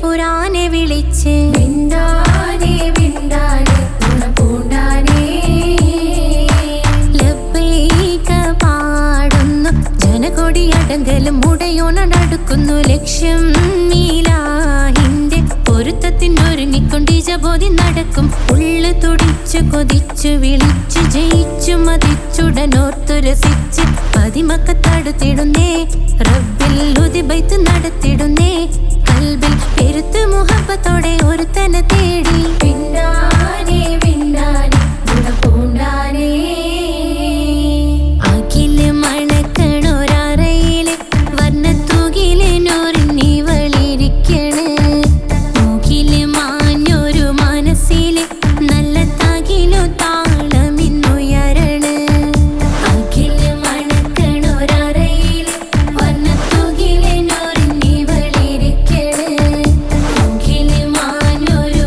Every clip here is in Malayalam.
പുരാനെ വിളിച്ച് വിണ്ടാനെ വിണ്ടാനെ പൂണ്ടാനെ ലബ്ബൈക പാടുന്നു ജനകൊടിയടങ്കലും മുടയോണടുക്കുന്നു ലക്ഷ്യം നീലാഹിന്റെ പൊരുത്തത്തിനൊരുങ്ങിക്കൊണ്ടിജബോധി നടക്കും ഉള്ളു തുടിച്ചു കൊതിച്ചു വിളിച്ചു ജയിച്ചു മതിച്ചുടനോർത്തു രസിച്ച് പതിമക്കത്തടുത്തിടുന്നേ റബ്ബിൽ ഉദിബൈത്ത് നടത്തിടുന്നേ കൽബിൽ പെരുത്ത് മുഹബത്തോടെ ഒരുത്തനെ തേടി പിന്നാനെ പിന്നാനെ പൂണ്ടാനെ അഖില് മണക്കണൊരറയില് വർണ്ണത്തൂകില് നൂറിനി വളിരിക്കണ് മൂക്കില് മാഞ്ഞൊരു മനസ്സില് നല്ല തകിലു താളമിന്നുയരണ അഖില് മണക്കണൊരറയില് വർണ്ണത്തൂകില് നൂറിനി വളിരിക്കണ് മൂക്കില് മാഞ്ഞൊരു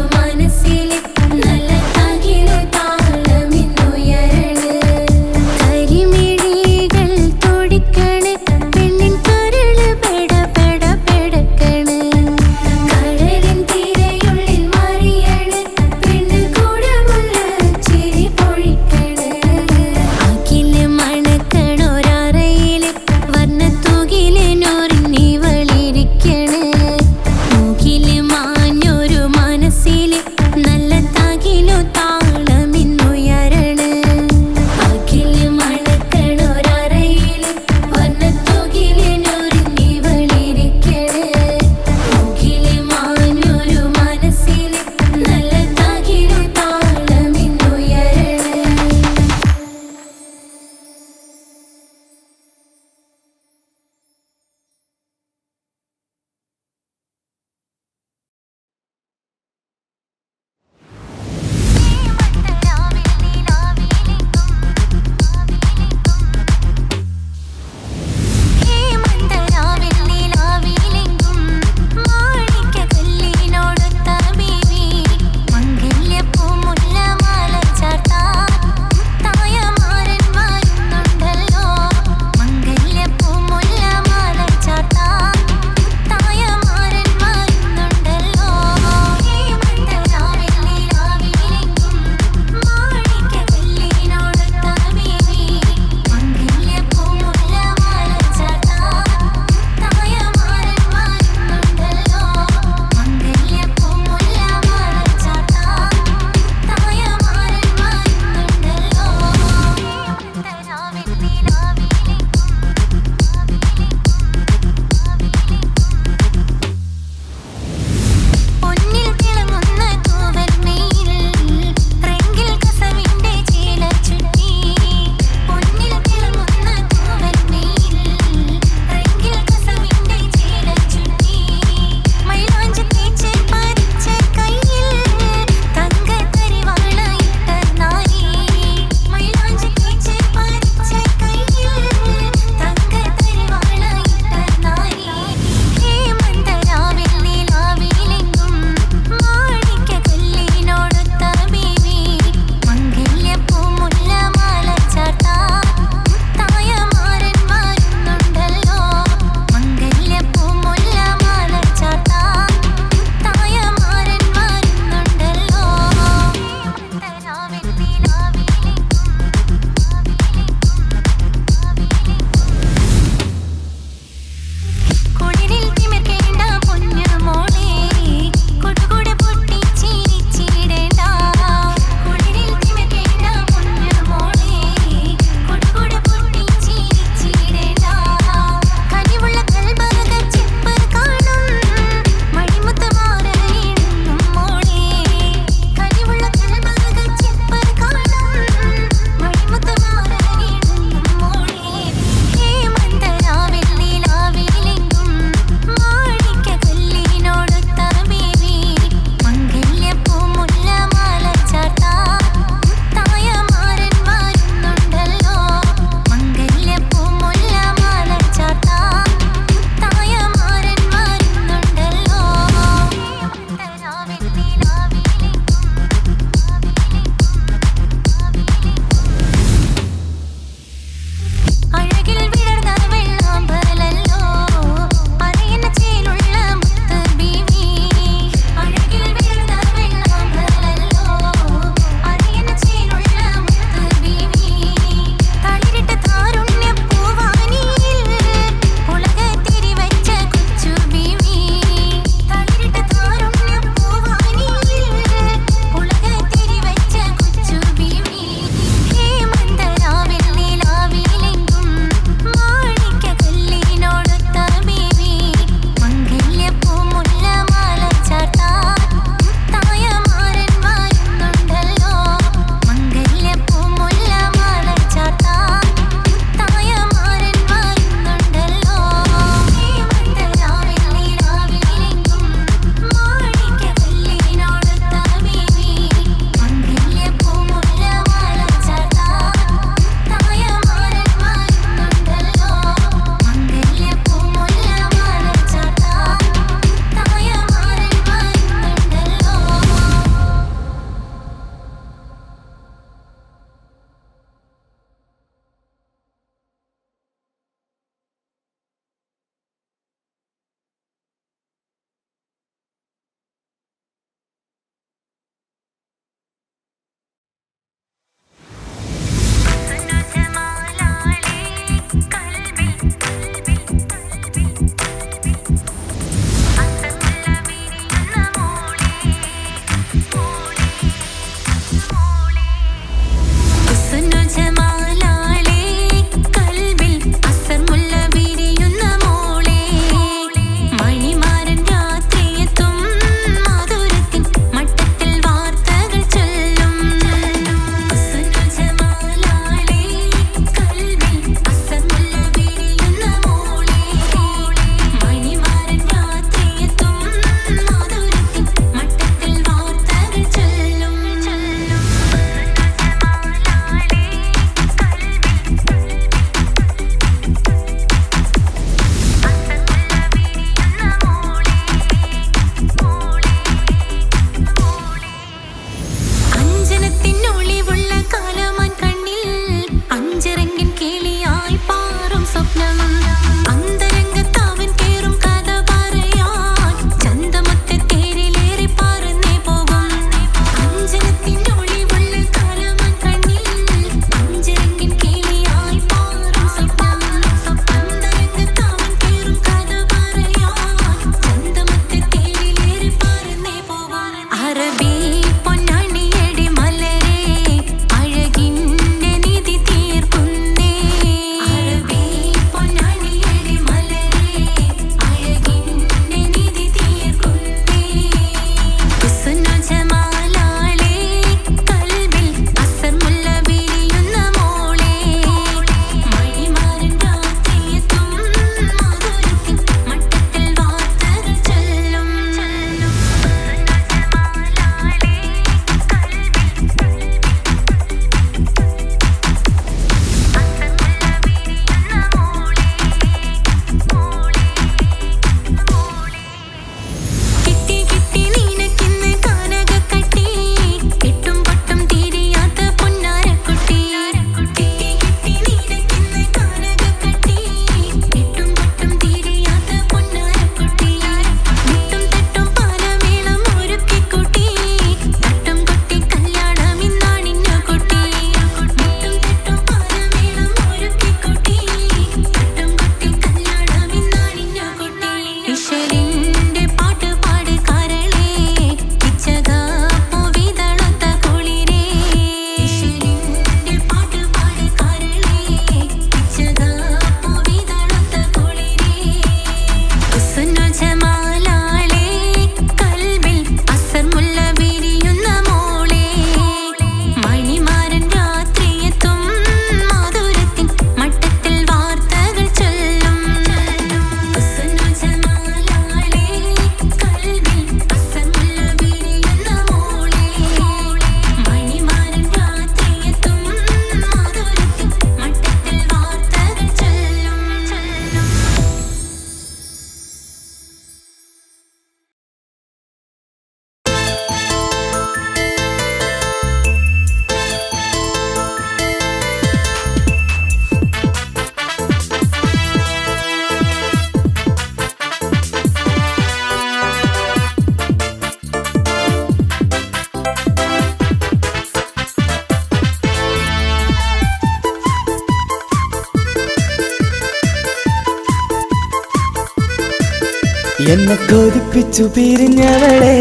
എന്നെ കൊതിപ്പിച്ചു പിരിഞ്ഞവളെ,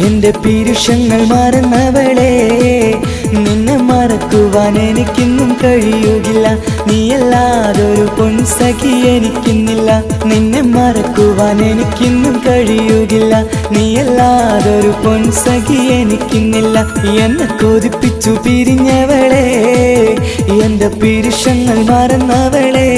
എന്റെ പീരുഷങ്ങൾ മറന്നവളെ, നിന്നെ മറക്കുവാൻ എനിക്കിന്നും കഴിയുകില്ല. നീയല്ലാതൊരു പൊൻസഖി എനിക്കിന്നില്ല. നിന്നെ മറക്കുവാൻ എനിക്കിന്നും കഴിയുകില്ല. നീയല്ലാതൊരു പൊൻസഖി എനിക്കിന്നില്ല. എന്നെ കൊതിപ്പിച്ചു പിരിഞ്ഞവളെ, എന്റെ പീരുഷങ്ങൾ മറന്നവളെ,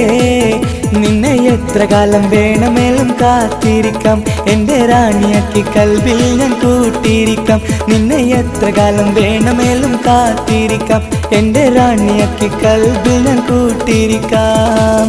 നിന്നെ എത്ര കാലം വേണമെങ്കിലും കാത്തിരിക്കാം. എന്റെ റാണിയാക്കി കൽബിൽ ഞാൻ കൂട്ടിയിരിക്കാം. നിന്നെ എത്ര കാലം വേണമെങ്കിലും കാത്തിരിക്കാം. എന്റെ റാണിയാക്കി കൽബിൽ ഞാൻ കൂട്ടിയിരിക്കാം.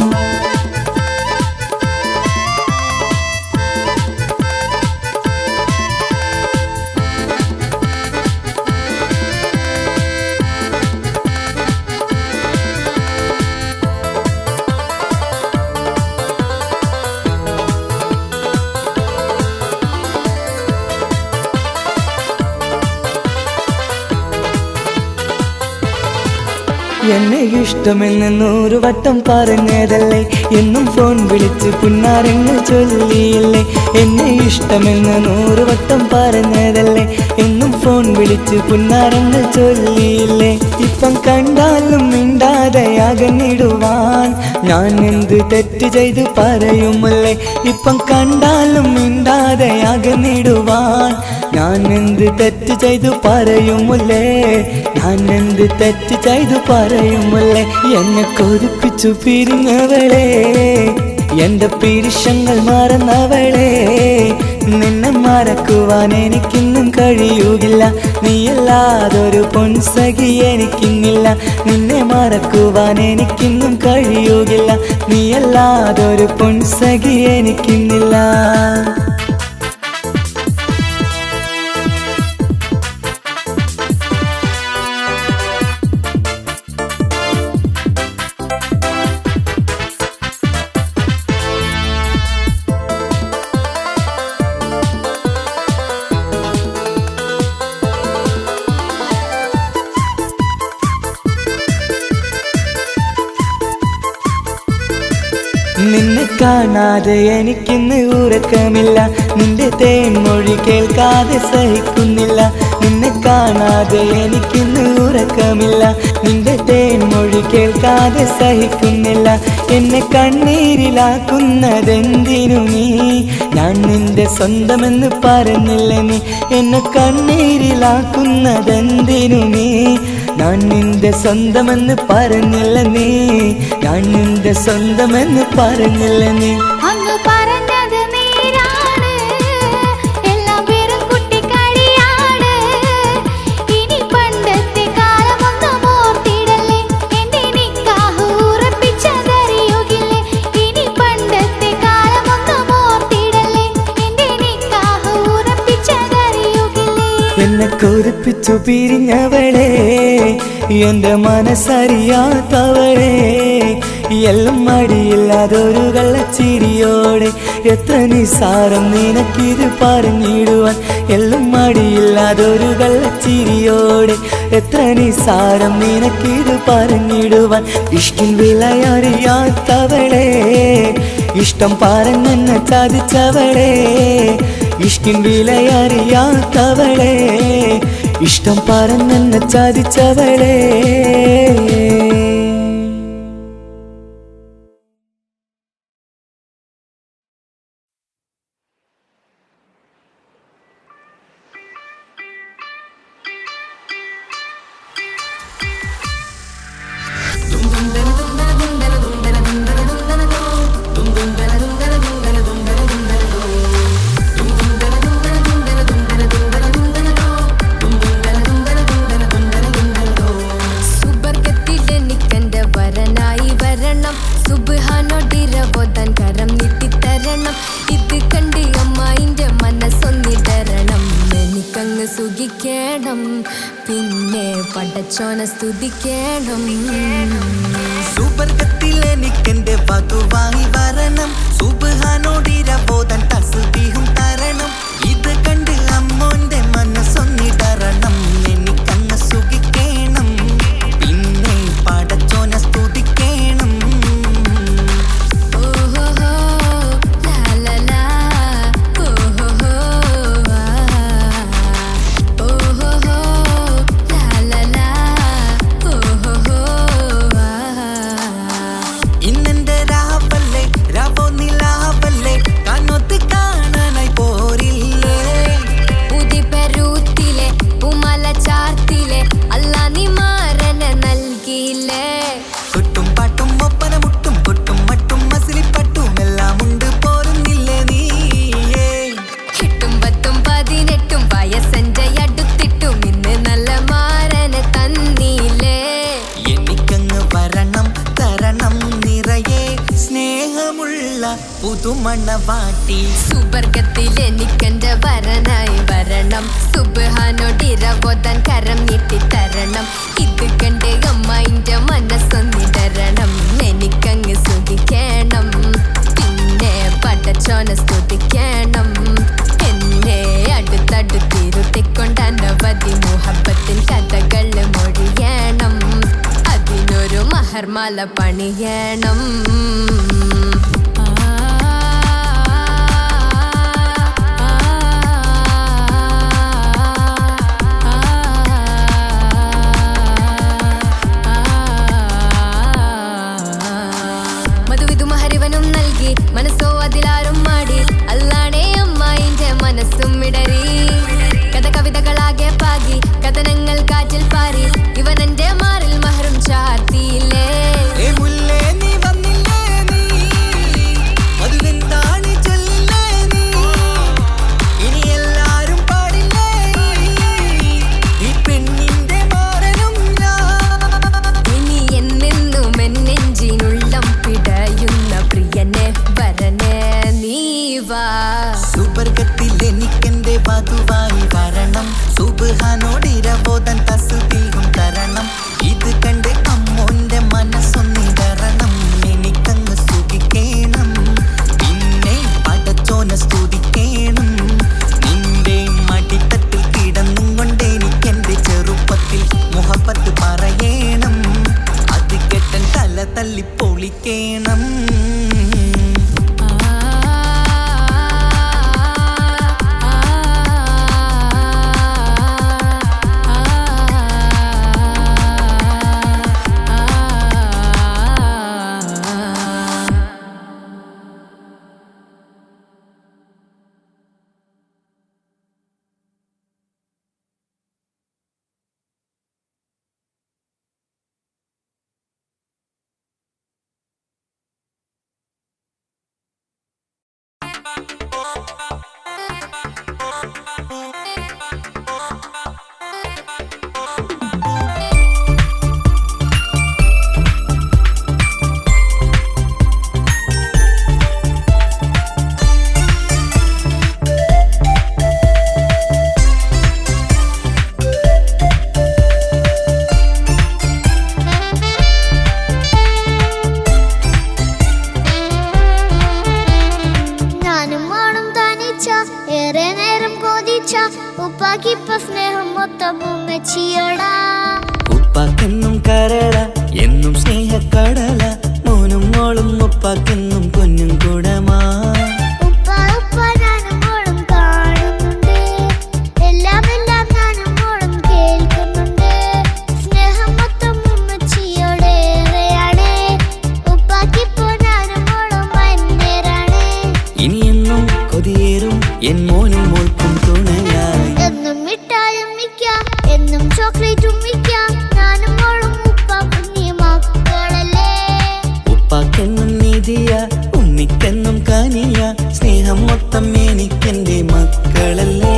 എന്നെ ഇഷ്ടമെന്ന് 100 വട്ടം പറഞ്ഞതല്ലേ, എന്നും ഫോൺ വിളിച്ച് പുന്നാരങ്ങൾ ചൊല്ലിയില്ലേ. എന്നെ ഇഷ്ടമെന്ന് 100 വട്ടം പറഞ്ഞതല്ലേ, എന്നും ഫോൺ വിളിച്ച് പുന്നാരങ്ങൾ ചൊല്ലിയില്ലേ. ഇപ്പം കണ്ടാലും മിണ്ടാതെ അകന്നിടുവാൻ ഞാൻ എന്ത് തെറ്റ് ചെയ്ത് പറയുമല്ലേ. ഇപ്പം കണ്ടാലും മിണ്ടാതെ അകന്നിടുവാൻ ഞാൻ എന്ത് തെറ്റ് ചെയ്തു പറയുമല്ലേ. ഞാൻ എന്ത് തെറ്റ് ചെയ്തു പറയുമല്ലേ. എന്നെ കൊതിപ്പിച്ചു പിരിഞ്ഞവളെ, എന്റെ പീരുഷങ്ങൾ മറന്നവളെ, നിന്നെ മറക്കുവാൻ എനിക്കിന്നും കഴിയുകില്ല. നീയല്ലാതൊരു പൊൻസഖി എനിക്കിന്നില്ല. നിന്നെ മറക്കുവാൻ എനിക്കിന്നും കഴിയുകില്ല. നീയല്ലാതൊരു പൊൻസഖി എനിക്കിന്നില്ല. നിന്നെ കാണാതെ എനിക്കിന്ന് ഉറക്കമില്ല. നിന്റെ തേൻമൊഴി കേൾക്കാതെ സഹിക്കുന്നില്ല. നിന്നെ കാണാതെ എനിക്കിന്ന് ഉറക്കമില്ല. നിന്റെ തേൻമൊഴി കേൾക്കാതെ സഹിക്കുന്നില്ല. എന്നെ കണ്ണീരിലാക്കുന്നതെന്തിനു നീ? ഞാൻ നിന്റെ സ്വന്തമെന്ന് പറഞ്ഞില്ല നീ. എന്നെ കണ്ണീരിലാക്കുന്നതെന്തിനു നീ? ഞാൻ നിന്റെ സ്വന്തമെന്ന് പറഞ്ഞില്ല നീ. ഞാൻ നിന്റെ സ്വന്തമെന്ന് പറഞ്ഞില്ല നീ. അങ്ങ് പറഞ്ഞത് നേരാണ്, എല്ലാം വെറും കുട്ടിക്കളിയാണ്. ഇനി പണ്ടത്തെ കാലമൊന്നും ഓർത്തിടല്ലേ, എന്റെ നിക്കാഹ് ഉറപ്പിച്ചതറിയുകില്ലേ. ഇനി പണ്ടത്തെ കാലമൊന്നും ഓർത്തിടല്ലേ, എന്റെ നിക്കാഹ് ഉറപ്പിച്ചതറിയുകില്ലേ. എന്നെ കൊതിപ്പിച്ചു പിരിഞ്ഞവളെ, എന്റെ മനസ്സറിയാത്തവളെ, എല്ലാം മടിയില്ലാതൊരു കള്ളച്ചിരിയോടെ. എത്ര നിസാരം നിനക്കിത് പറഞ്ഞിടുവാൻ, എല്ലാം മടിയില്ലാതൊരു കള്ളച്ചിരിയോടെ. എത്ര നിസാരം നിനക്കിത് പറഞ്ഞിടുവാൻ. ഇഷ്കിൻ വിലയറിയാത്തവളെ, ഇഷ്ടം പറഞ്ഞെന്നെ ചതിച്ചവളെ. ഇഷ്കിൻ വിലയറിയാത്തവളെ, ഇഷ്ടം പറഞ്ഞെന്നെ ചതിച്ചവളെ. പിന്നെ പടച്ചോനെ സ്തുതിക്കണം. സുബർഗത്തിലെനിക്കെന്റെ വധുവായി വരണം. സുബ്ഹാനോടിരബോധൻ തസ്ബീഹും തരണം. ഇത് കണ്ട് അമ്മോന്റെ മനസ്സൊന്നിടരണം. എനിക്കങ്ങ് സുഖിക്കണം, പിന്നെ പടച്ചോനെ സ്തുതിക്കണം. പുതുമണവാട്ടി സുബർഗത്തിലെനിക്കെന്റെ വരനായി വരണം. സുബ്ഹാനോടിരബോധൻ കരം നീട്ടിത്തരണം. ഇത് കണ്ട് അമ്മയിന്റെ മനസ്സൊന്നിടരണം. എനിക്കങ്ങ് സുഖിക്കണം, പിന്നെ പടച്ചോനെ സ്തുതിക്കണം. എന്നെ അടുത്തടുത്തിരുത്തിക്കൊണ്ട് അനവധി മുഹബത്തിൻ കഥകൾ മൊഴിയണം. അതിനൊരു മഹർമാല പണിയണം. മനസ്സോ അതിലാരും മാടി, അല്ലാണേ അമ്മായിന്റെ മനസ്സും ഇടറി. കവിതകളാകെ പാകി, കഥനങ്ങൾ കാറ്റിൽ പാറി. ഇവനെന്റെ മാറിൽ മഹറും ചാർത്തിയില്ലേ. സുബർഗത്തിലെനിക്കെന്റെ വധുവായി വരണം. സുബ്ഹാനോടിരബോധൻ തസ്ബീഹും തരണം. ഇത് കണ്ട് അമ്മോന്റെ മനസ്സൊന്നിടരണം. എനിക്കങ്ങ് സുഖിക്കണം, പിന്നെ പടച്ചോനെ സ്തുതിക്കണം. നിന്റെ മടിത്തട്ടിൽ കിടന്നും കൊണ്ട് എനിക്കെന്റെ ചെറുപ്പത്തിൽ മുഹബത്ത് പറയണം. അത് കെട്ടൻ തല തല്ലി പൊളിക്കണം. മൊത്തം ഉമ്മച്ചിയോടാ. ഉപ്പാക്കെന്നും കരള എന്നും സ്നേഹക്കടല, മോനും മോളും ഉപ്പാക്കെന്നും പൊന്നും കുടമാ. ഉപ്പ ഉപ്പ ഞാനും മോളും കാണുന്നുണ്ട്, എല്ലാം എല്ലാം ഞാനും മോളും കേൾക്കുന്നുണ്ട്. സ്നേഹം മൊത്തം ഉമ്മച്ചിയോടേറെയാണ്, ഉപ്പാക്കിപ്പോ ഞാനും മോളും വന്നേരാണ്. ഇനിയെന്നും കൊതിയേറും എൻ മോനും മോൾക്കും തുണയായി. എന്നും മിഠായും മിക്കാം, എന്നും ചോക്ലേറ്റും മിക്കാം, ഞാനും മോളും ഉപ്പ കുഞ്ഞി മക്കളല്ലേ. ഉപ്പാക്കെന്നും നിധിയ ഉമ്മിക്കെന്നും കാനിയ, സ്നേഹം മൊത്തം എനിക്കെന്റെ മക്കളല്ലേ.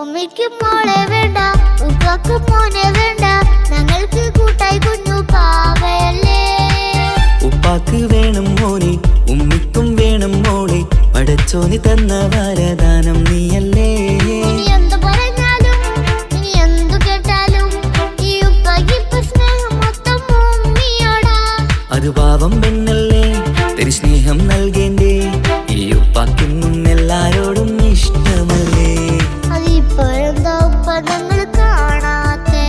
ഉമ്മയ്ക്ക് മോളെ വേണ്ട, ഉപ്പാക്ക് മോനെ വേണ്ട, ഞങ്ങൾക്ക് കൂട്ടായി കുഞ്ഞു പാവയല്ലേ. ഉപ്പാക്ക് വേണം മോനെ, ഉമ്മിക്കും വേണം മോളെ, പടച്ചോന് തന്ന വരദാനം നീയല്ലേ. ഇനി എന്തു പറഞ്ഞാലും ഇനി എന്തു കേട്ടാലും ഈ ഉപ്പാക്കിപ്പോ സ്നേഹം മൊത്തം ഉമ്മിയോടാ. അത് പാവം പെണ്ണല്ലേ, തരി സ്നേഹം നൽകേണ്ടേ, ഈ ഉപ്പാക്കെന്നും എല്ലാരോടും ഇഷ്ടമല്ലേ. അതിപ്പോഴെന്താ ഉപ്പ ഞങ്ങൾ കാണാത്തെ,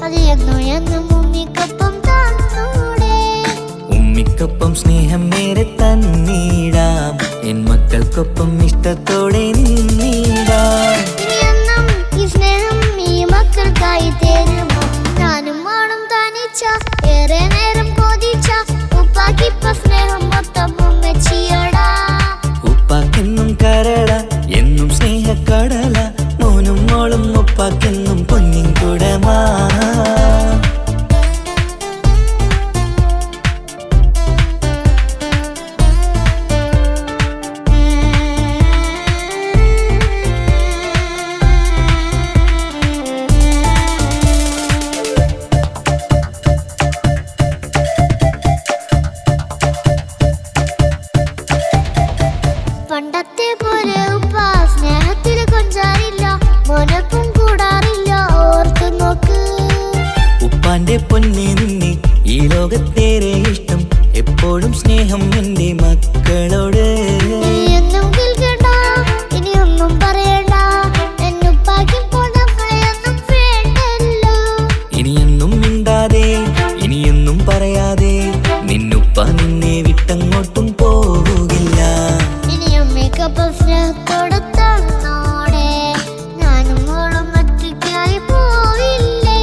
അത് എന്നും എന്നും ഉമ്മിക്കൊപ്പം തന്നൂടെ. ഉമ്മിക്കൊപ്പം സ്നേഹം നേരെ തന്നീടാം, എൻ മക്കൾക്കൊപ്പം ഇഷ്ടത്തോടെ നിന്നീടാം. ഇനി എന്നും ഈ സ്നേഹം ഈ മക്കൾക്കായി തരുമോ, ഞാനും മോളും തനിച്ച ഏറെ നേരം കൊതിച്ച ഉപ്പാക്കിപ്പോ സ്നേഹം മൊത്തം ഉമ്മച്ചിയോടാ. ഉപ്പാക്കെന്നും കരള എന്നും സ്നേഹക്കടല, മോനും മോളും ഉപ്പാക്കെന്നും പൊന്നിൻ കുടമാ. പണ്ടത്തെ പോലെ ഉപ്പ സ്നേഹത്തിൽ കൊഞ്ചാറില്ല, മോനൊപ്പം കൂടാറില്ല, ഓർത്തു നോക്ക്. ഉപ്പാന്റെ പൊന്നെ നിന്നെ ഈ ലോകത്തേറെ ഇഷ്ടം, എപ്പോഴും സ്നേഹം എന്റെ മക്കളോട്. ഇനിയൊന്നും കേൾക്കണ്ട, ഇനിയൊന്നും പറയണ്ട, എന്നുപ്പാക്കിപ്പോ നമ്മളെയൊന്നും വേണ്ടല്ലോ. ഇനിയൊന്നും മിണ്ടാതെ ഇനിയൊന്നും പറയാതെ, നിന്നുപ്പ നിന്നെ വിട്ടങ്ങോട്ടും പോവുകില്ല. ഇനിയും മേക്കപ്പ് സ്നേഹത്തോടെ തന്നോടെ, ഞാനും മോളും ഒറ്റയ്ക്കായി പോവില്ലേ.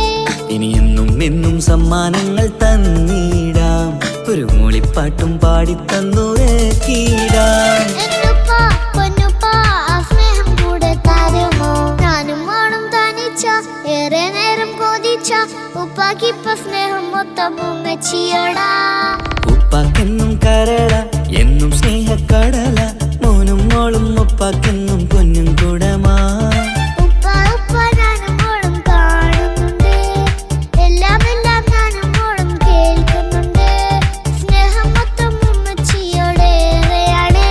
ഇനിയെന്നും എന്നും സമ്മാനങ്ങൾ തന്നീടാം, ഒരു മൂളിപ്പാട്ടും പാടിത്തന്നുറക്കീടാം. എന്നുപ്പ പൊന്നുപ്പ ആ സ്നേഹം കൂടെ തരുമോ, ഞാനും മോളും തനിച്ച ഏറെ നേരം കൊതിച്ച ഉപ്പാക്കിപ്പോ സ്നേഹം മൊത്തം ഉമ്മച്ചിയോടാ. ഉപ്പാക്കെന്നും കരള എന്നും സ്നേഹക്കടല, മോനും മോളും ഉപ്പാക്കെന്നും പൊന്നും കുടമാ. ഉപ്പ ഉപ്പ ഞാനും മോളും കാണുന്നുണ്ട്, എല്ലാം എല്ലാം ഞാനും മോളും കേൾക്കുന്നുണ്ട്. സ്നേഹം മൊത്തം ഉമ്മച്ചിയോടേറെയാണ്,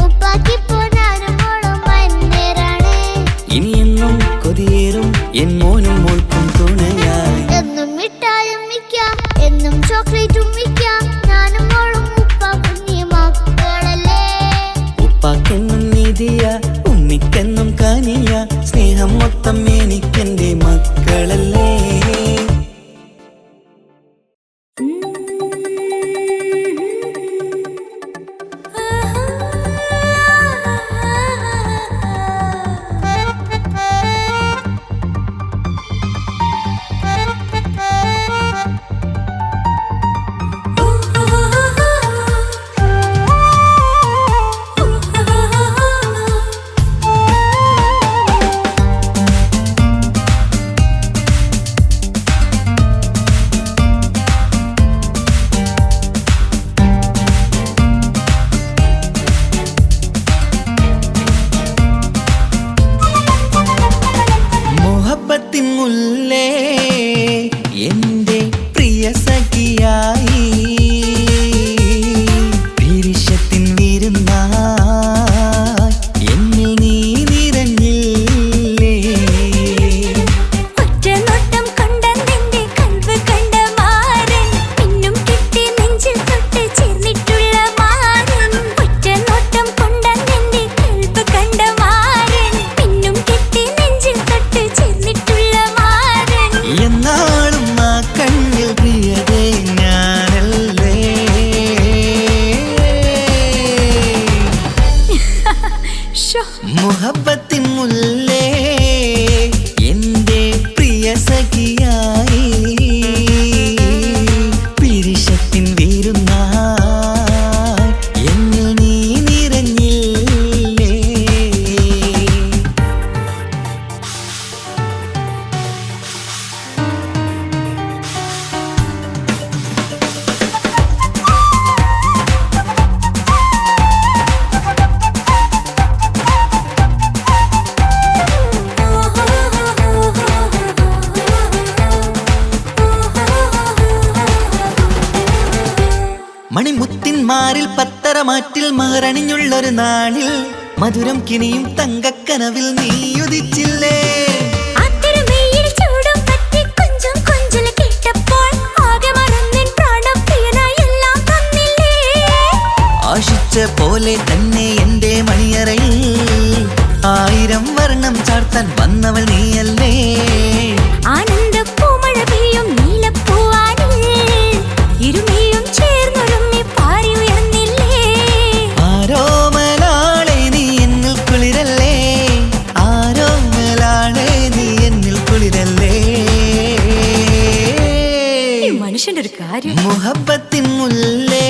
ഉപ്പാക്കിപ്പോ ഞാനും മോളും വന്നേരാണ്. ഇനിയെന്നും കൊതിയേറും എൻ മോനും മോൾക്കും തുണയായി. എന്നും മിഠായും മിക്കാം, എന്നും ചോക്ലേറ്റും മിക്കാം, ഞാനും മോളും ഉപ്പ മുഹബ്ബത്തിൻ മുല്ലേ എന്റെ പ്രിയ സഖിയായി പിരിശത്തിൻ വീരുന്നായി എന്നിൽ നീ നിറഞ്ഞില്ലേ. മണിമുത്തിന്മാരിൽ പത്തരമാറ്റിൽ മഹറണിഞ്ഞുള്ളൊരു നാളിൽ മധുരം കിനിയും തങ്കക്കനവിൽ നീ ഉദിച്ചില്ലേ. ആശിച്ച പോലെ തന്നെ എന്റെ മണിയറയിൽ 1000 വർണ്ണം ചാർത്താൻ വന്നവൾ നീയല്ലേ. ആനന്ദപ്പൂമഴ പെയ്യും നീലപ്പൂവാനിൽ ഇരുമയും ചേർന്നൊരുമ്മി പാറി ഉയർന്നില്ലേ. ആരോമലാളെ നീ എന്നിൽ കുളിരല്ലേ, ആരോമലാളെ നീ എന്നിൽ കുളിരല്ലേ. മനുഷ്യന്റെ ഒരു കാര്യം. മുഹബ്ബത്തിൻ മുല്ലേ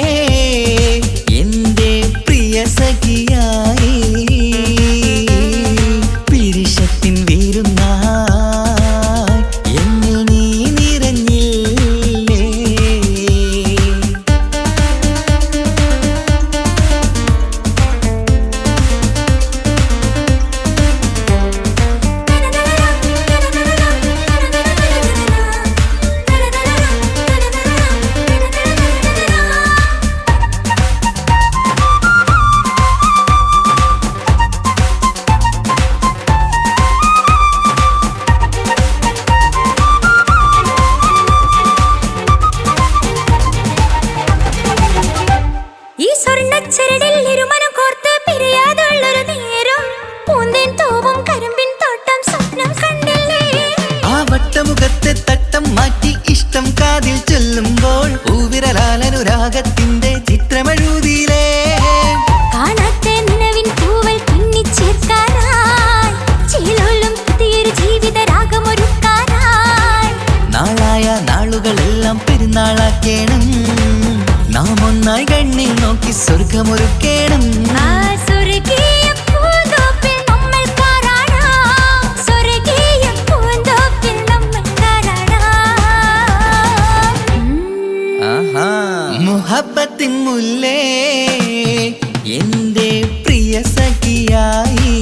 എന്റെ പ്രിയ സഖിയായി പിരിശത്തിൻ വീരുന്നായി എന്നിൽ നീ നിറഞ്ഞില്ലേ. ഈ സ്വർണ്ണച്ചരടിൽ ഇരുമനം കോർത്ത് പിരിയാതുള്ളൊരു നേരം പൂന്തേൻ തൂവും കരിമ്പിൻ തോട്ടം സ്വപ്നം കണ്ടില്ലേ. ആ വട്ടമുഖത്തെ തട്ടം മാറ്റി ഇഷ്ടം കാതിൽ ചൊല്ലുമ്പോൾ പൂവിരലാലനുരാഗത്തിന്റെ ചിത്രമെഴുതിയിലേ. കാണാത്ത നിലവിൻ പൂവൽ തുന്നിച്ചേർക്കാനായി ചിലോലും പുതിയൊരു ജീവിത രാഗമൊരുക്കാനായി നാളായ നാളുകളെല്ലാം പെരുന്നാളാക്കേണം, നാം ഒന്നായി കണ്ണിൽ നോക്കി സ്വർഗമൊരുക്കേണം. ആ സ്വർഗീയ പൂന്തോപ്പിൽ നമ്മൾ കാണാം, സ്വർഗീയ പൂന്തോപ്പിൽ നമ്മൾ കാണാം. ആഹാ. മുഹബ്ബത്തിൻ മുല്ലേ എന്റെ പ്രിയ സഖിയായി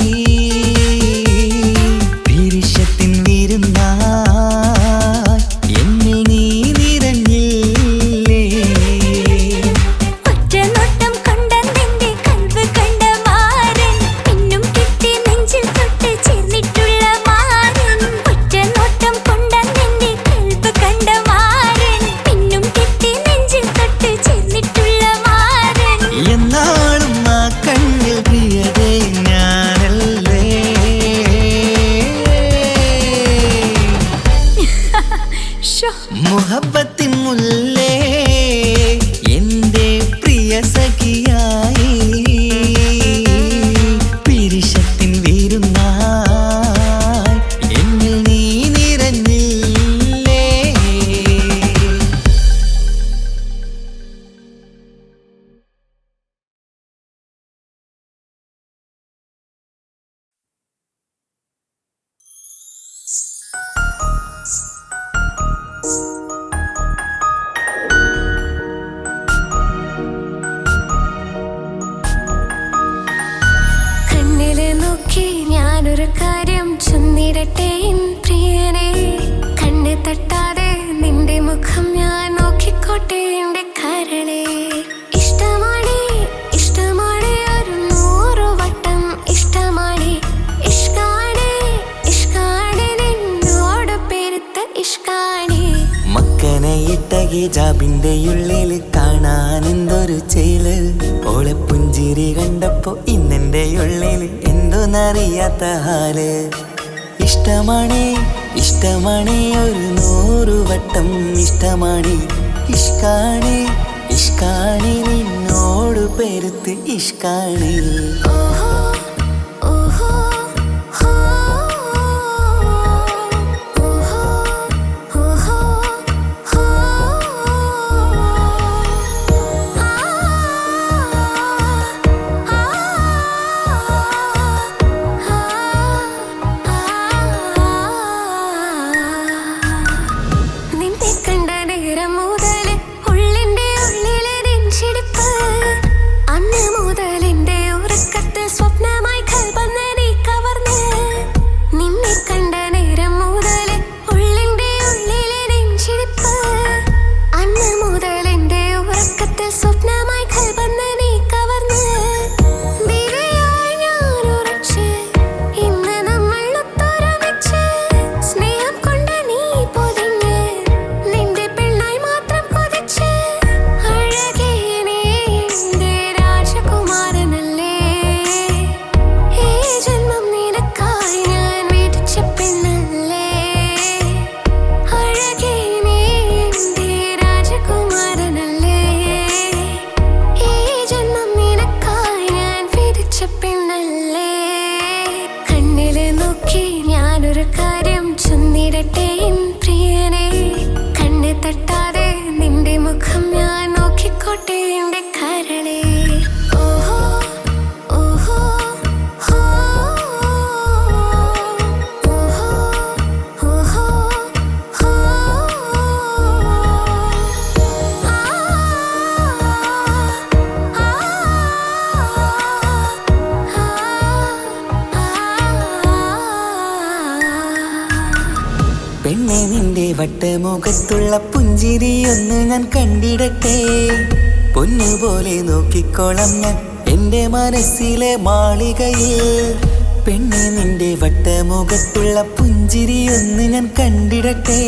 പിരിശത്തിൻ വീരുന്നായി എന്നിൽ നീ നിറഞ്ഞില്ലേ. ഒറ്റ നോട്ടം കൊണ്ട നിന്റെ കൽവ് കണ്ട മാരൻ പിന്നും കിട്ടി നെഞ്ചിൽ തൊട്ട് ചേർന്നിട്ടുള്ള മാരൻ. ഒറ്റ നോട്ടം കൊണ്ട നിന്റെ കൽവ് കണ്ട മാരൻ പിന്നും കിട്ടി നെഞ്ചിൽ തൊട്ട് ചേർന്നിട്ടുള്ള മാരൻ. എന്നാളും ആ കണ്ണിൽ പ്രിയതേ ഞാനല്ലേ. മുഹബ്ബത്തിൻ മുല്ലേ എന്റെ പ്രിയ സഖിയായി പിരിശത്തിൻ വീരുന്നായി എന്നിൽ നീ നിറഞ്ഞില്ലേ. കണ്ണിലെ നോക്കി ഞാനൊരു കാര്യം ചൊന്നിടട്ടെ എൻ പ്രിയനെ. കണ്ണ് തട്ടാതെ നിന്റെ മുഖം ഞാൻ നോക്കിക്കോട്ടെ എന്റെ കരളെ. ഇഷ്ടമാണ് ഇഷ്ടമാണ് ഒരു 100 വട്ടം ഇഷ്ടമാണ്. ഇഷ്കാണ് ഇഷ്കാണ് നിന്നോട് പെരുത്ത ഇഷ്കാണ്. മക്കനയിട്ട ഹിജാബിന്റെ ഉള്ളിൽ കാണാൻ എന്തൊരു ചേല്. ഓളെ പുഞ്ചിരി കണ്ടപ്പോ ഇന്നെന്റെ ഉള്ളിൽ എന്തോന്നറിയാത്ത ഹാല്. ഇഷ്ടമാണ് ഇഷ്ടമാണ് ഒരു 100 വട്ടം ഇഷ്ടമാണ്. ഇഷ്കാണ് ഇഷ്കാണ് നിന്നോട് പെരുത്ത് ഇഷ്കാണ്. ഓഹോ ഓഹോ ചൊന്നിരട്ടെ എൻ പ്രിയനെ കണ്ണ് തട്ടാതെ നിന്റെ മുഖം ഞാൻ നോക്കിക്കോട്ടെ എന്റെ കരളെ ഓഹോ ഓഹോ ഹോ ഓഹോ ഓഹോ ഹോ പെണ്ണെ നിന്റെ വട്ടമുഖത്തുള്ള പുഞ്ചിരിയൊന്ന് ഞാൻ കണ്ടിടട്ടെ പൊന്നുപോലെ നോക്കിക്കോളാം ഞാൻ എൻ്റെ മനസ്സിലെ മാളികയിൽ പെണ്ണെ നിന്റെ വട്ടമുഖത്തുള്ള പുഞ്ചിരിയൊന്ന് ഞാൻ കണ്ടിടട്ടെ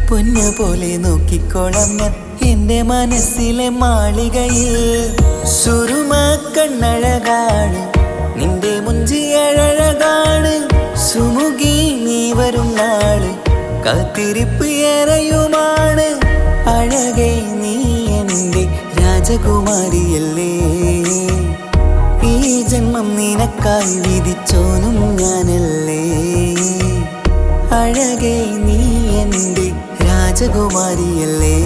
പൊന്നുപോലെ നോക്കിക്കോളാം ഞാൻ എൻ്റെ മനസ്സിലെ മാളികയിൽ സുറുമ കണ്ണഴകാണ് നിന്റെ മുഞ്ചിയഴകാണ് സുമുഖി നീ വരും നാള് കാത്തിരിപ്പ് ഏറെയുമാണ് അഴകെ നീ എൻ്റെ രാജകുമാരിയല്ലേ ഈ ജന്മം നിനക്കായി വിധിച്ചോനും ഞാനല്ലേ അഴകെ നീ എൻ്റെ രാജകുമാരിയല്ലേ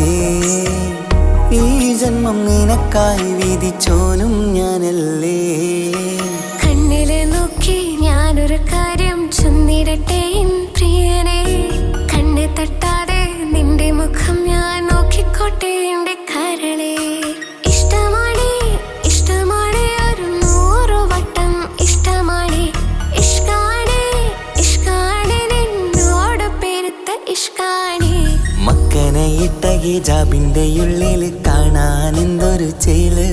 ഈ ജന്മം നിനക്കായി വിധിച്ചോനും ഞാനല്ലേ കണ്ണിലെ നോക്കി ഞാനൊരു കാര്യം ചൊന്നിരട്ടെ എൻ പ്രിയനെ കണ്ണ് തട്ടാതെ നിന്റെ മുഖം ഞാൻ നോക്കിക്കോട്ടെ എന്റെ കരളെ ഇഷ്ടമാണ് ഇഷ്ടമാണ് ഒരു 100 വട്ടം ഇഷ്ടമാണ് ഇഷ്കാണ് ഇഷ്കാണ് നിന്നോട് പെരുത്ത ഇഷ്കാണ് മക്കനയിട്ട ഹിജാബിന്റെ ഉള്ളിൽ കാണാൻ എന്തൊരു ചേല്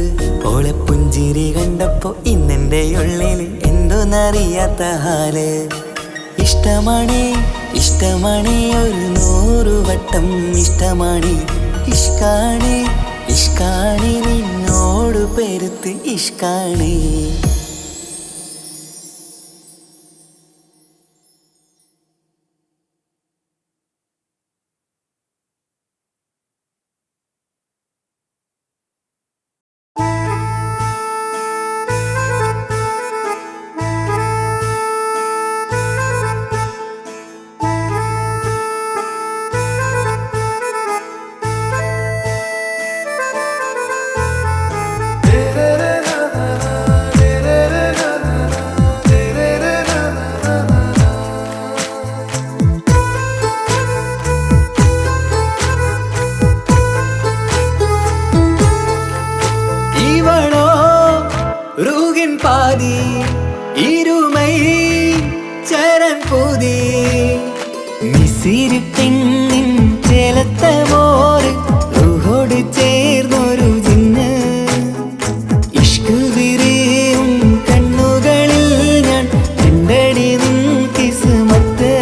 ഓളെ പുഞ്ചിരി കണ്ടപ്പോ ഇന്നെന്റെ ഉള്ളിൽ എന്തോന്നറിയാത്ത ഹാല് ഇഷ്ടമാണ് ഇഷ്ടമാണ് ഒരു 100 വട്ടം ഇഷ്ടമാണ് ഇഷ്കാണ് ഇഷ്കാണ് നിന്നോട് പെരുത്ത് ഇഷ്കാണ് പാതി ഇരുമൈ ചരൻ പൂതി മിസിരി പെണ്ണിൻ ചേലത്ത മോര് റൂഹോട് ചേർന്നൊരു ജിന്ന് ഇഷ്ക് വിരിയും കണ്ണുകളിൽ ഞാൻ കണ്ടടി നിൻ കിസ്മത്ത്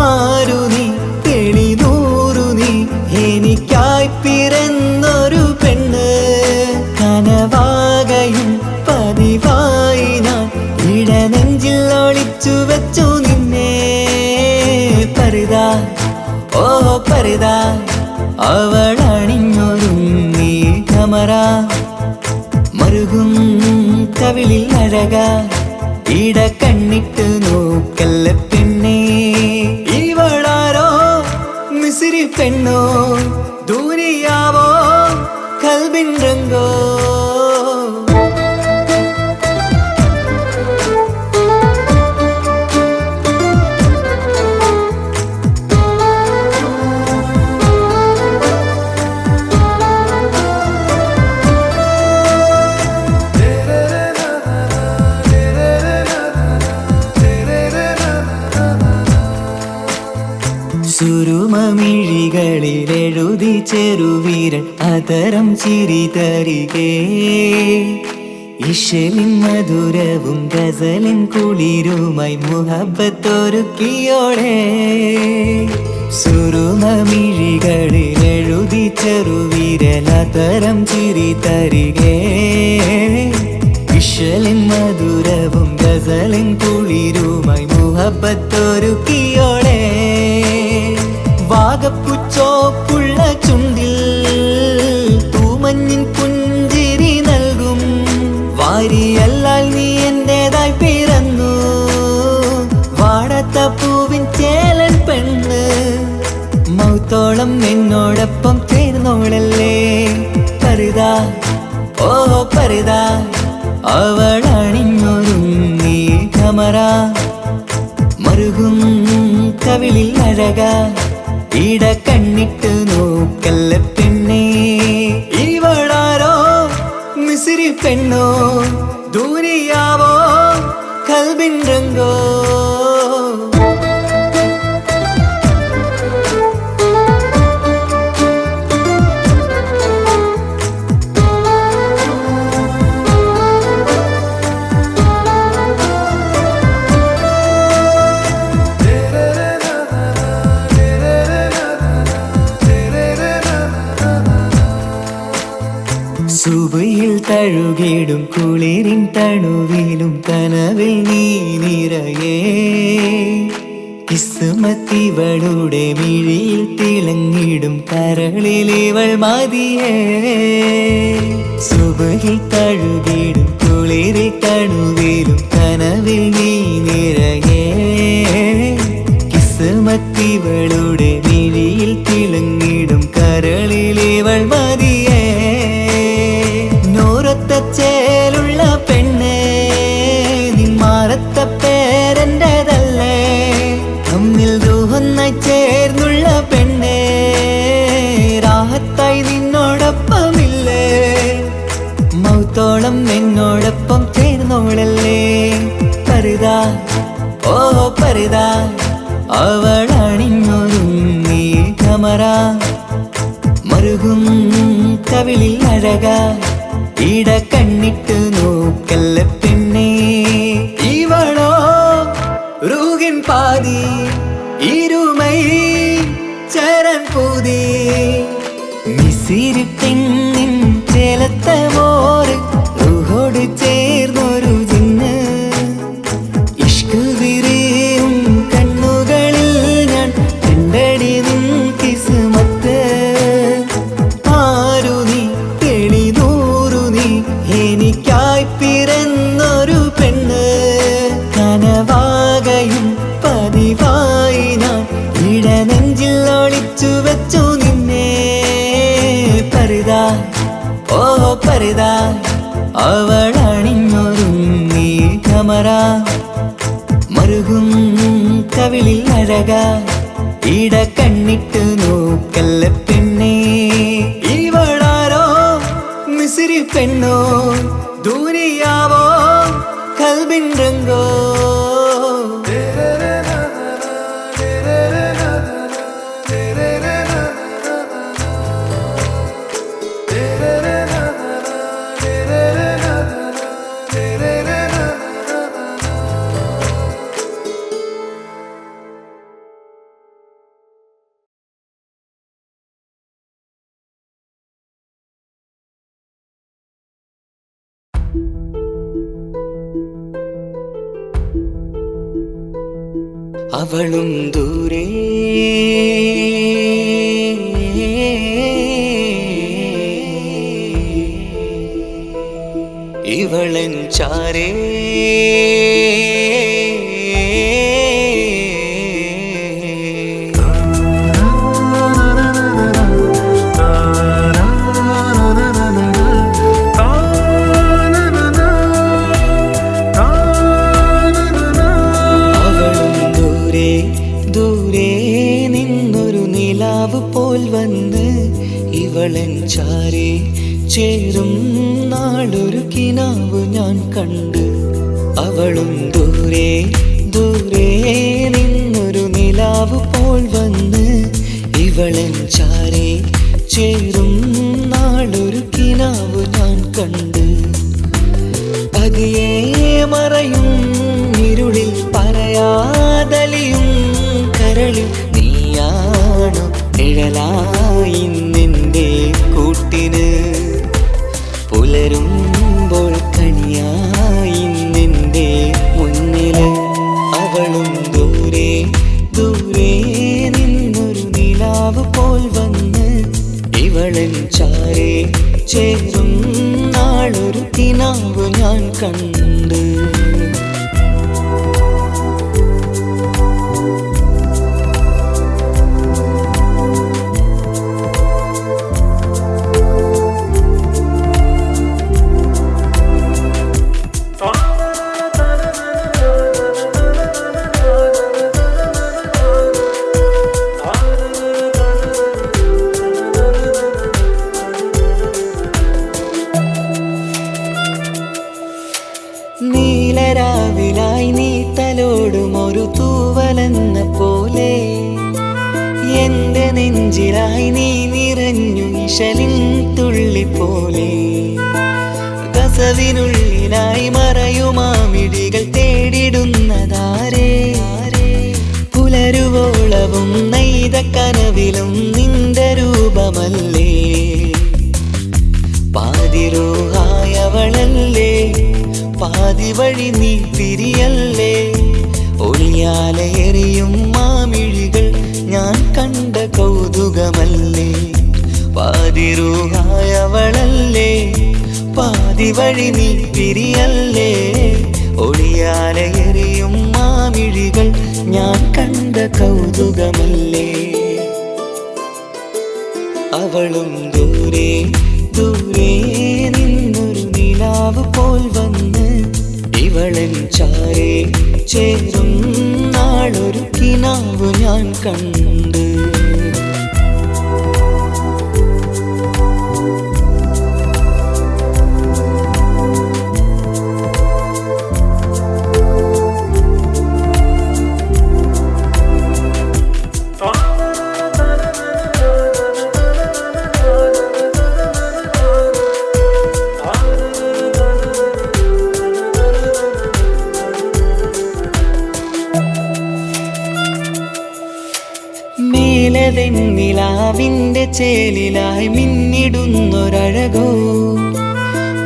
ആരു നീ തെളിനൂറു നീ എനിക്കായി പിറന്നൊരു പെണ്ണ് കനവാകയും പതിവായി ഞാൻ ഇടനെഞ്ചിൽ ഒളിച്ചു വെച്ചു നിന്നെ പരിതാ ഓ പരിതാ അവളണിഞ്ഞൊരുങ്ങി കമറ മറുകും കവിളിൽ അഴക ഇട കണ്ണിട്ട് നോക്കല്ല പെണ്ണേ ഇവളാരോ മിസിരി പെണ്ണോ ദൂരിയാവോ കൽബിൻ രംഗോ സുരുമമിഴികളിൽ എഴുതി ചെറുവീരൻ അതരം ചിരി തരികേ ഇശലിൻ മധുരവും ഗസലിൻ കുളിരുമായി മുഹബത്തൊരുക്കിയോടെ സുരുമമിഴികളിൽ എഴുതി ചെറുവീരൻ അതരം ചിരി തരികേ ഇശലിൻ മധുരവും ഗസലിൻ കുളിരുമായി മുഹബത്തൊരുക്കിയോടെ വാഗപ്പുച്ചോപ്പുള്ള ചുണ്ടിൽ തൂമഞ്ഞിൻ പുഞ്ചിരി നൽകും വാരിയല്ലാൽ നീ എന്റേതായി പിറന്നു വാടത്ത പൂവിൻ ചേല മൗത്തോളം എന്നോടൊപ്പം ചേർന്നോളല്ലേ പരിതാ ഓ പരിതാ അവളണിഞ്ഞൊരുങ്ങി കമറ മറുകും കവിളിൽ അഴക ഇട കണ്ണിട്ട് നോക്കല്ല പെണ്ണേ ഇവളാരോ മിസിരി പെണ്ണോ ദൂരിയാവോ കൽബിൻ രംഗോ സുബയിൽ തഴുകിടും കുളിരിൻ തണുവിലും കനവിൽ നീ നിറയേ കിസ്മത്തിവളുടെ മിഴിയിൽ തിളങ്ങിടും കരളിലിവൾ മതിയേ സുബയിൽ തഴുകിടും കുളിരിൽ തണുവിലും കനവിൽ നീ നിറയേ കിസ്മത്തിവളുടെ മിഴിയിൽ തിളങ്ങിടും കരളിലിവൾ മതിയേ ചേലുള്ള പെണ്ണേ നിന്മാറത്ത പേരെൻ്റെതല്ലേ തമ്മിൽ ദൂഹൊന്നായി ചേർന്നുള്ള പെണ്ണേ രാഹത്തായി നിന്നോടൊപ്പമില്ലേ മൗത്തോളം എന്നോടൊപ്പം ചേർന്നോളല്ലേ പരിതാ ഓ പരിതാ അവളണിഞ്ഞൊരുങ്ങി കമറ മറുകും കവിളിൽ അഴക ഇട കണ്ണിട്ട് നോക്കല്ല പെണ്ണേ ഇവളോ റൂകിൻ പാതി ഇരുമൈ ചരൻ പൂതി മിസിരി പെണ്ണിൻ ചേലത്ത മോറ് റൂഹോട് ചേർന്നൊരു ജിന്ന് ഇഷ്ക് വിരിയും കണ്ണുകളിൽ ഞാൻ കണ്ടടി നിൻ കിസ്മത്ത് ആരു നീ എനിക്കായി പിറന്നൊരു പെണ്ണ് കനവാകയും പതിവായി ഞാൻ ഇടനെഞ്ചിൽ ഒളിച്ചു വെച്ചു നിന്നെ പരിതാ ഓ പരിതാ അവളണിഞ്ഞൊരുങ്ങി കമറ മറുകും കവിളിൽ അഴക ഇട കണ്ണിട്ട് നോക്കല്ല പെണ്ണേ ഇവളാരോ മിസിരി പെണ്ണോ ദൂരിയാവോ കൽബിൻ രംഗോ അവളും ദൂരെ ഇവളൻ ചാരേ പോൽ വന്ന് ഇവളൻ ചാരേ ചേരും നാളൊരു കിനാവ് ഞാൻ കണ്ട് അവളും ദൂരെ ദൂരെ നിന്നൊരു നിലാവ് പോൽ വന്ന് ഇവളൻ ചാരേ ചേരും നാളൊരു കിനാവ് ഞാൻ കണ്ട് പതിയെ മറയും ഇരുളിൽ പറയാതലിയും കരളിൽ നീയാണു നിഴലായി നിന്റെ കൂട്ടിന് പുലരുമ്പോൾ കണിയായി നിന്റെ മുന്നില് അവളും ദൂരെ ദൂരെ നിന്നൊരു നിലാവ് പോൽ വന്ന് ഇവളൻ ചാരേ ചേരും നാളൊരു കിനാവ് ഞാൻ കണ്ട് തെന്നലോടും ഒരു തൂവലെന്ന പോലെ എന്റെ നെഞ്ചിലായി നീ നിറഞ്ഞു ഇശലിൻ തുള്ളി പോലെ കസവിനുള്ളിലായി മറയുമാമിടികൾ തേടിടുന്നതാരേ പുലരുവോളവും നെയ്ത കനവിലും നിന്റെ രൂപമല്ലേ പാതിരൂഹായവളല്ലേ പാതി വഴി നീ തിരിയല്ലേ ഒളിയാലെ എറിയും മാമിഴികൾ ഞാൻ കണ്ട കൗതുകമല്ലേ പാതിരൂഹായവളല്ലേ പാതി വഴി നീ തിരിയല്ലേ ഒളിയാലെ എറിയും മാമിഴികൾ ഞാൻ കണ്ട കൗതുകമല്ലേ അവളും ദൂരെ ദൂരെ നിന്നൊരു നിലാവ് പോൽ വന്ന് ഇവളൻ ചാരേ ചേരും നാളൊരു കിനാവ് ഞാൻ കണ്ട് നിലാവിന്റെ ചേലിലായി മിന്നിടുന്നൊരഴകോ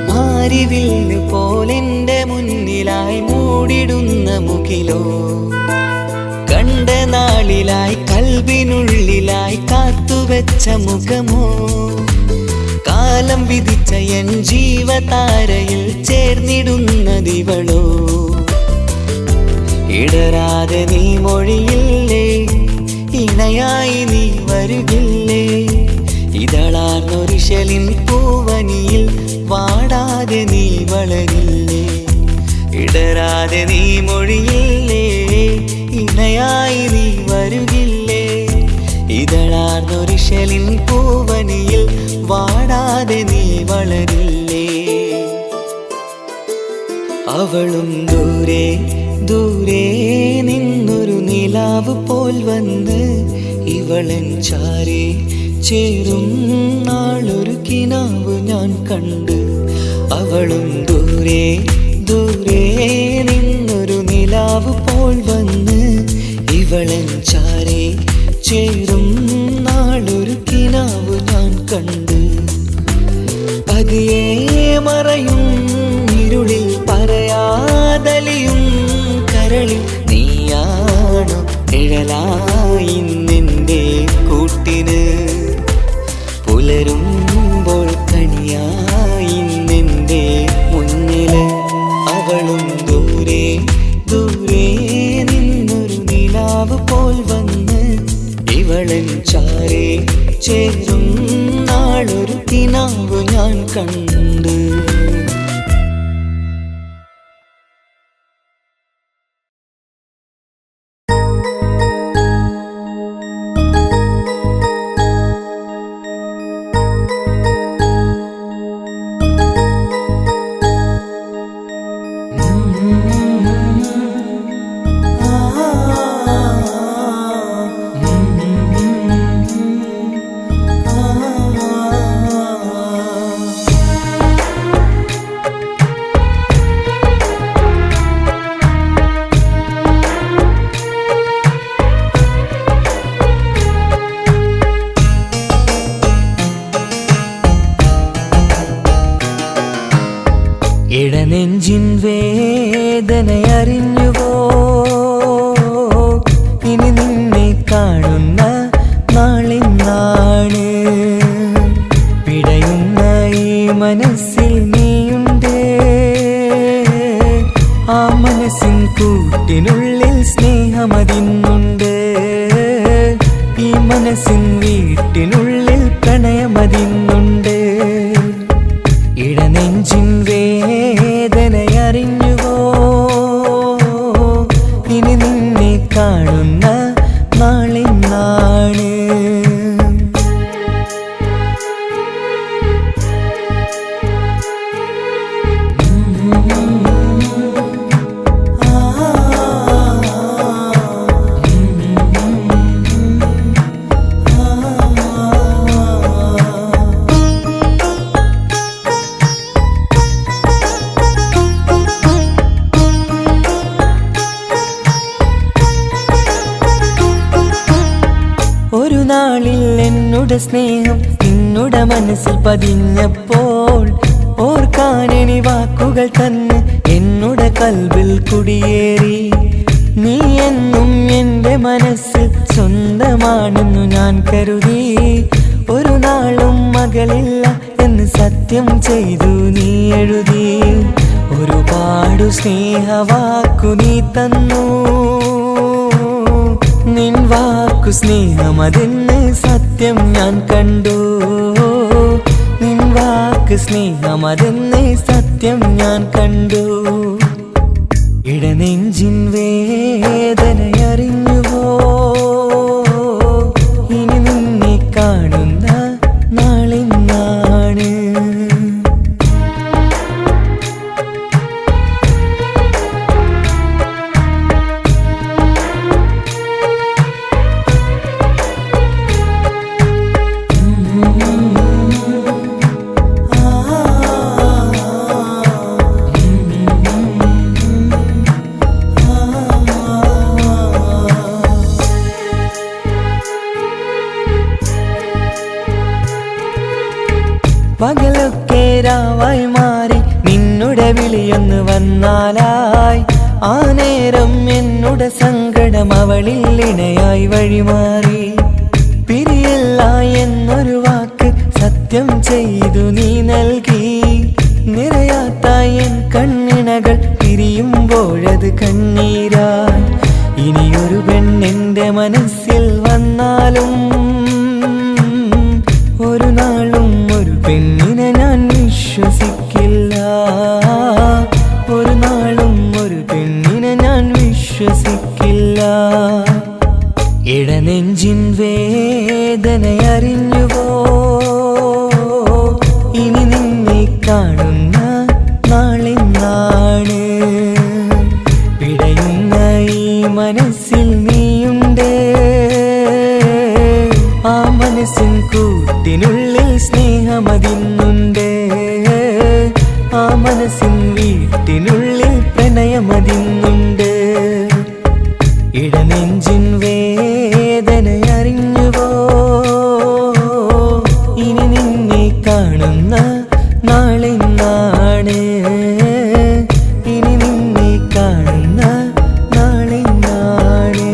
മാരിവില്ല് പോലെന്റെ മുന്നിലായി മൂടിടുന്ന മുകിലോ കണ്ട നാളിലായി കൽബിനുള്ളിലായി കാത്തുവെച്ച മുഖമോ കാലം വിധിച്ച എൻ ജീവതാരയിൽ ചേർന്നിടുന്നതിവളോ ഇടരാതെ നീ മൊഴിയില്ലേ ഇണയായി നീ വരുകില്ലേ ഇതളാർന്നൊരിശലിൻ പൂവനിയിൽ വാടാതെ നീ വളരില്ലേ ഇടരാതെ നീ മൊഴിയില്ലേ ഇണയായി നീ വരുകില്ലേ ഇതളാർന്നൊരിശലിൻ പൂവനിയിൽ വാടാതെ നീ വളരില്ലേ അവളും ദൂരെ ദൂരെ നിന്നൊരു നിലാവ് പോൽ വന്ന് ഇവളൻ ചാരേ ചേരും നാളൊരു കിനാവ് ഞാൻ കണ്ട് അവളും ദൂരെ ദൂരെ നിന്നൊരു നിലാവ് പോൽ വന്ന് ഇവളൻ ചാരേ ചേരും നാളൊരു കിനാവ് ഞാൻ കണ്ട് പതിയെ മറയും ഇരുളിൽ പറയാതലിയും കരളിൽ നീയാണു നിഴലായി നിന്റെ കൂട്ടിന് പുലരുമ്പോൾ കണിയായി നിന്റെ മുന്നില് അവളും ദൂരെ ദൂരെ നിന്നൊരു നിലാവ് പോൽ വന്ന് ഇവളൻ ചാരേ ചേരും നാളൊരു കിനാവ് ഞാൻ കണ്ട് ഇടനെഞ്ചിൻ വേദനയറിഞ്ഞുവോ ഇനി നിന്നെ കാണുന്ന നാളെന്നാണ് പിടയുന്ന ഈ മനസ്സിൽ നീയുണ്ട് ആ മനസ്സിൻ കൂട്ടിനുള്ളിൽ സ്നേഹമതിന്നുണ്ട് ഈ മനസ്സിൻ വീട്ടിനുള്ളിൽ പ്രണയമതിന്നുണ്ട് ഇടനെഞ്ചിൻ വേദനയറിഞ്ഞുവോ ഇനി നിന്നെ കാണുന്ന നാളെന്നാണ് ആ നിന്നുടെ സ്നേഹം നിന്നുടെ മനസ്സിൽ പതിഞ്ഞപ്പോൾ ഓർക്കാനെനി വാക്കുകൾ തന്ന് എന്നുടെ കൽവിൽ കുടിയേറി. നീ എന്നും എൻ്റെ മനസ്സിൽ സ്വന്തമാണെന്നു ഞാൻ കരുതി. ഒരു നാളും മകളില്ല എന്ന് സത്യം ചെയ്തു നീ എഴുതി. ഒരുപാടു സ്നേഹവാക്കു നീ തന്നു. നിൻ വാക്കു സ്നേഹമതെന്ന് സത്യം ഞാൻ കണ്ടു. നിൻ വാക്ക് സ്നേഹമതെന്ന് സത്യം ഞാൻ കണ്ടു. ഇടനെഞ്ചിൻ വേദനയറിഞ്ഞുവോ? ഇനി നിന്നെ കാണുന്ന നാളിന്നാണ്. പകലൊക്കെ രാവായി മാറി നിന്നുടെ വിളിയൊന്ന് വന്നാലായി. ആ നേരം എന്നുടെ സങ്കടം അവളിൽ ഇണയായി വഴിമാറി. പിരിയല്ല എന്നൊരു വാക്ക് സത്യം ചെയ്തു നീ നൽകി. നിറയാത്ത എൻ കണ്ണിണകൾ പിരിയുമ്പോഴത് കണ്ണീരായി. ഇനിയൊരു പെണ്ണെന്റെ മനസ്സിൽ വന്നാലും ഒരു നാളും ഒരു പെണ്ണിനെ ഞാൻ വിശ്വസിക്കില്ല. ഒരു നാളും ഒരു പെണ്ണിനെ ഞാൻ വിശ്വസിക്കില്ല. ഇടനെഞ്ചിൻ വേദനയറിഞ്ഞുവോ? ഇനി നിന്നെ കാണുന്ന നാളിന്നാണ്. പിടയുന്ന ഈ മനസ്സിൽ നീയുണ്ട്. ആ മനസ്സിൻ കൂട്ടിനുള്ളിൽ സ്നേഹമതിന്നുണ്ട്. ആ മനസ്സിൻ വീട്ടിനുള്ളിൽ പ്രണയമതിന്നുണ്ട്. ഇടനെഞ്ചിൻ വേദനയറിഞ്ഞുവോ? ഇനി നിന്നെ കാണുന്ന നാളിന്നാണ്. ഇനി നിന്നെ കാണുന്ന നാളിന്നാണ്.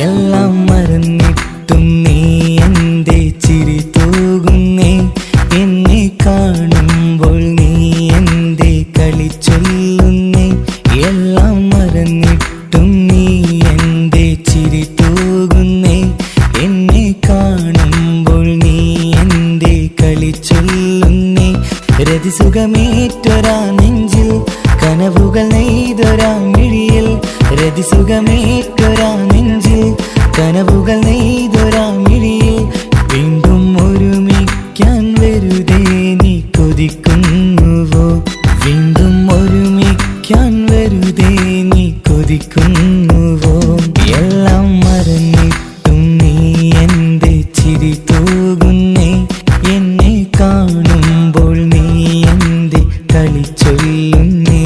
എല്ലാം മറന്നിട്ടും നീ എന്റെ ചിരി തൂകുന്നേ. എന്നെ കാണുമ്പോൾ നീ എന്റെ കളി ചൊല്ലുന്നേ. എല്ലാം മറന്നിട്ടും നീ എന്റെ ചിരി തൂകുന്നേ. എന്നെ കാണുമ്പോൾ നീ എന്റെ കളി ചൊല്ലുന്നേ. രതിസുഖമേറ്റൊരാ നെഞ്ചിൽ കനവുകൾ നെയ്തൊരാ മിഴിയിൽ. രതിസുഖമേറ്റൊരാ നെഞ്ചിൽ കനവുകൾ നെയ്തൊരാ മിഴിയിൽ. വീണ്ടും ഒരുമിക്കാൻ വെറുതെ നീ കൊതിക്കുന്നുവോ? വീണ്ടും ഒരുമിക്കാൻ വെറുതെ നീ കൊതിക്കുന്നുവോ? എല്ലാം മറന്നിട്ടും നീ എന്റെ ചിരി തൂകുന്നേ. എന്നെ കാണുമ്പോൾ നീ എന്റെ കളി ചൊല്ലുന്നേ.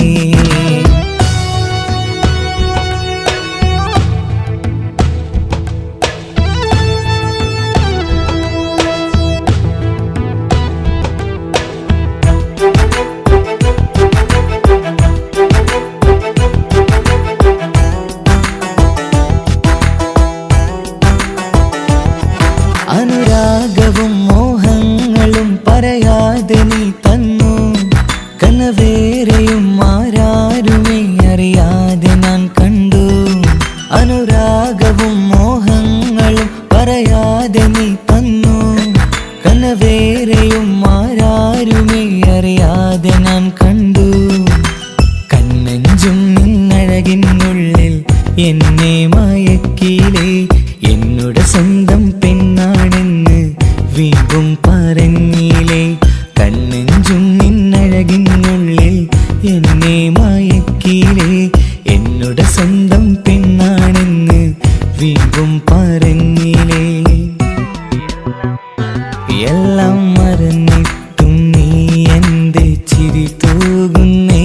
അനുരാഗവും മോഹങ്ങളും പറയാതെ നീ തന്നു. കനവേറെയും ആരാരുമേ അറിയാതെ പറയാതെ നീ തന്നു കനവേറെയും ആരാരുമേ അറിയാതെ ഞാൻ കണ്ടു കണ്ണെഞ്ചും നിന്നഴകിനുള്ളിൽ എന്നെ മയക്കിയിലേ എന്നോട് സ്വന്തം പെണ്ണാണെന്ന് വീണ്ടും പറഞ്ഞില്ലേ കണ്ണെഞ്ചും നിന്നഴകിനുള്ളിൽ എന്നെ മയക്കിയിലേ എന്നോട് സ്വന്തം പെണ്ണാണെന്ന് വീണ്ടും പറഞ്ഞില്ലേ എല്ലാം മറന്നിട്ടും നീ എന്റെ ചിരി തൂകുന്നേ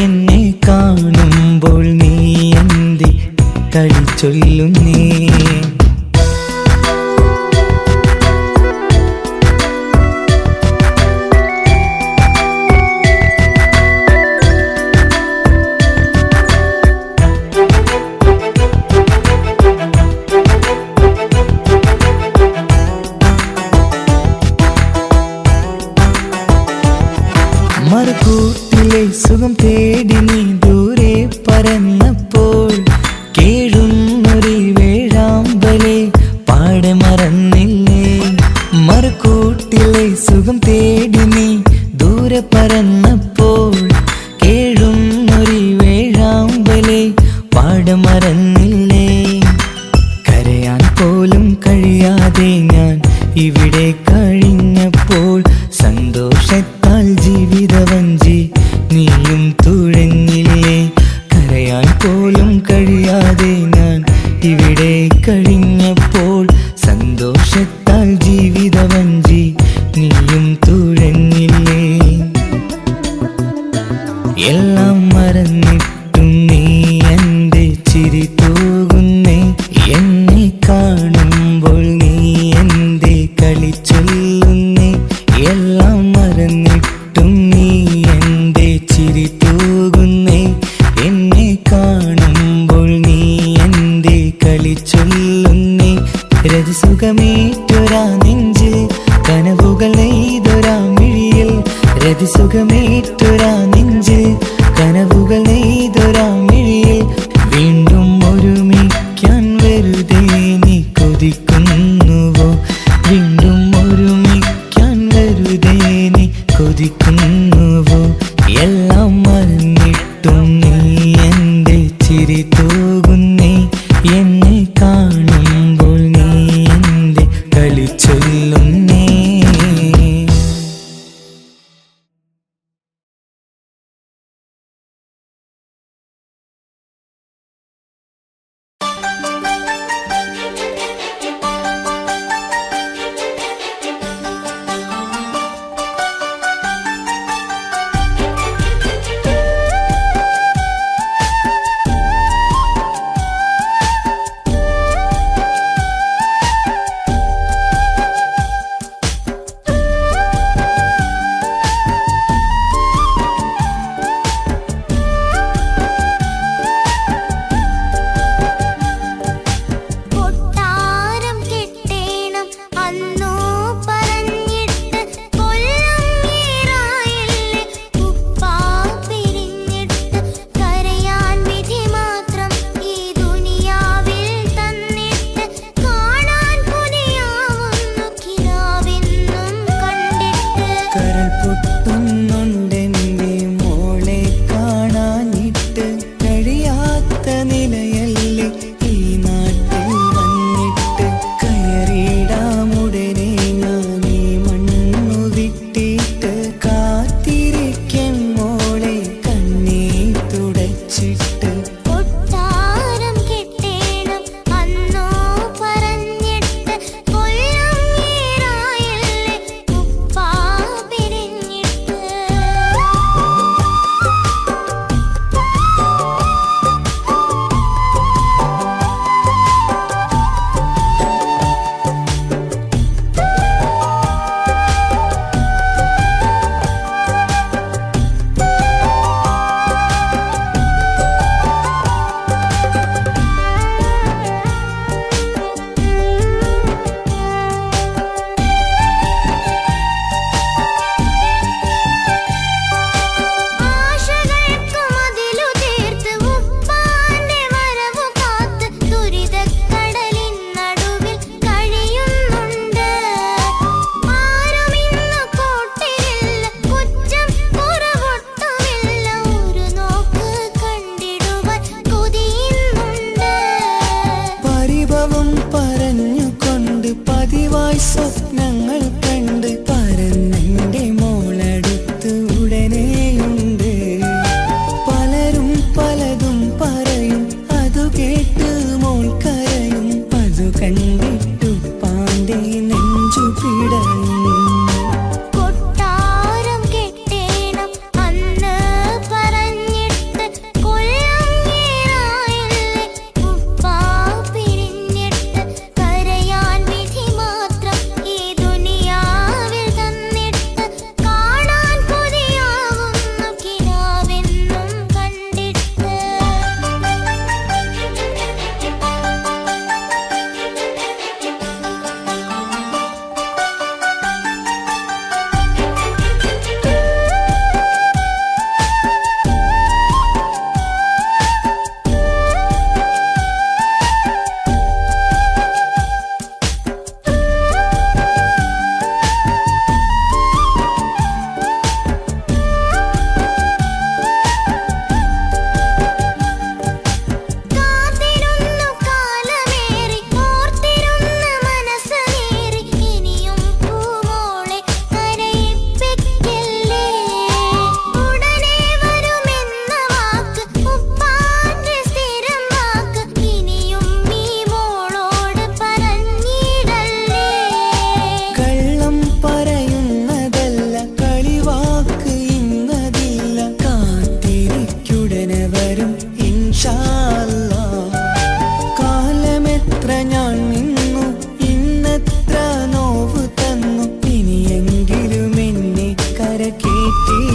എന്നെ കാണുമ്പോൾ നീ എന്റെ കളി ചൊല്ലുന്നേ മറുകൂട്ടിലെ സുഖം തേടി നീ ദൂരെ പറന്നപ്പോൾ കേഴുന്നൊരു വേഴാമ്പലെ പാടെ മറന്നില്ലേ മറുകൂട്ടിലെ സുഖം തേടി നീ ദൂരെ പറന്നപ്പോൾ കേഴുന്നൊരു വേഴാമ്പലെ പാടെ മറന്നില്ലേ കരയാൻ പോലും കഴിയാതെ ഞാൻ ഇവിടെ കഴിഞ്ഞപ്പോൾ സന്തോഷത്താൽ ജീവിതവഞ്ചി നീയും തുഴഞ്ഞില്ലേ കരയാൻ പോലും കഴിയാതെ ഞാൻ ഇവിടെ കഴിഞ്ഞപ്പോൾ സന്തോഷത്താൽ ജീവിതവഞ്ചി നീയും തുഴഞ്ഞില്ലേ എല്ലാം മറന്നിട്ടും നീ എന്റെ ചിരി തൂകുന്നേ എന്നെ കാണുമ്പോൾ നീ എന്റെ കളി ചൊല്ലുന്നേ എല്ലാം മറന്നിട്ടും നീ എന്റെ ചിരി തൂകുന്നേ എന്നെ കാണുമ്പോൾ നീ എന്റെ കളി ചൊല്ലുന്നേ രതിസുഖമേറ്റൊരാ നെഞ്ചിൽ കനവുകൾ നെയ്തൊരാ മിഴിയിൽ രതിസുഖമേറ്റൊരാ നെഞ്ചിൽ കനവുകൾ നെയ്തൊരാ മിഴിയിൽ വീണ്ടും ഒരുമിക്കാൻ വെറുതെ നീ കൊതിക്കുന്നുവോ വീണ്ടും ഒരുമിക്കാൻ വെറുതെ നീ കൊതിക്കുന്നുവോ എല്ലാം മറന്നിട്ടും നീ എന്റെ ചിരി തൂകുന്നേ എന്നെ കാണുമ്പോൾ നീ എന്റെ കളി ചൊല്ലുന്നേ സ്വപ്നങ്ങൾ കണ്ട് പറന്നെൻ്റെ മോളടുത്ത് ഉടനെയുണ്ട്. പലരും പലതും പറയും, അതു കേട്ട് മോൾ കരയും. അതു കണ്ടിട്ടു പാൻ്റെ നെഞ്ചു പിടയും. കാലമെത്ര ഞാൻ നിന്നു, ഇന്നെത്ര നോവ് തന്നു. ഇനിയെങ്കിലും എന്നെ കരകേറ്റി